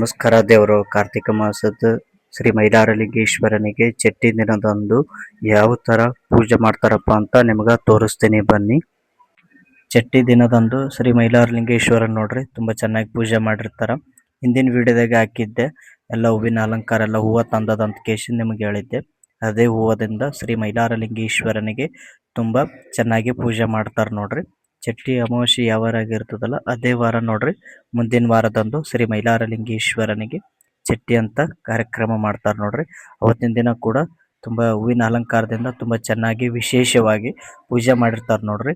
ನಮಸ್ಕಾರ. ದೇವರು ಕಾರ್ತಿಕ ಮಾಸದ ಶ್ರೀ ಮೈಲಾರಲಿಂಗೇಶ್ವರನಿಗೆ ಚಟ್ಟಿ ದಿನದಂದು ಯಾವ ತರ ಪೂಜೆ ಮಾಡ್ತಾರಪ್ಪ ಅಂತ ನಿಮ್ಗ ತೋರಿಸ್ತೀನಿ ಬನ್ನಿ. ಚಟ್ಟಿ ದಿನದಂದು ಶ್ರೀ ಮೈಲಾರಲಿಂಗೇಶ್ವರನ್ ನೋಡ್ರಿ ತುಂಬಾ ಚೆನ್ನಾಗಿ ಪೂಜೆ ಮಾಡಿರ್ತಾರ. ಹಿಂದಿನ ವಿಡಿಯೋದಾಗ ಹಾಕಿದ್ದೆ ಎಲ್ಲ ಹೂವಿನ ಅಲಂಕಾರ ಎಲ್ಲ ಹೂವ ತಂದದಂತ ಕೇಶನ್ ನಿಮ್ಗೆ ಹೇಳಿದ್ದೆ. ಅದೇ ಹೂವದಿಂದ ಶ್ರೀ ಮೈಲಾರಲಿಂಗೇಶ್ವರನಿಗೆ ತುಂಬಾ ಚೆನ್ನಾಗಿ ಪೂಜೆ ಮಾಡ್ತಾರ ನೋಡ್ರಿ. ಚಟ್ಟಿ ಅಮಾವಾಸ್ಯೆ ಯಾವ ವಾರ ಆಗಿರ್ತದಲ್ಲ ಅದೇ ವಾರ ನೋಡ್ರಿ, ಮುಂದಿನ ವಾರದಂದು ಶ್ರೀ ಮೈಲಾರಲಿಂಗೇಶ್ವರನಿಗೆ ಚಟ್ಟಿ ಅಂತ ಕಾರ್ಯಕ್ರಮ ಮಾಡ್ತಾರ ನೋಡ್ರಿ. ಅವತ್ತಿನ ದಿನ ಕೂಡ ತುಂಬಾ ಹೂವಿನ ಅಲಂಕಾರದಿಂದ ತುಂಬಾ ಚೆನ್ನಾಗಿ ವಿಶೇಷವಾಗಿ ಪೂಜೆ ಮಾಡಿರ್ತಾರ ನೋಡ್ರಿ.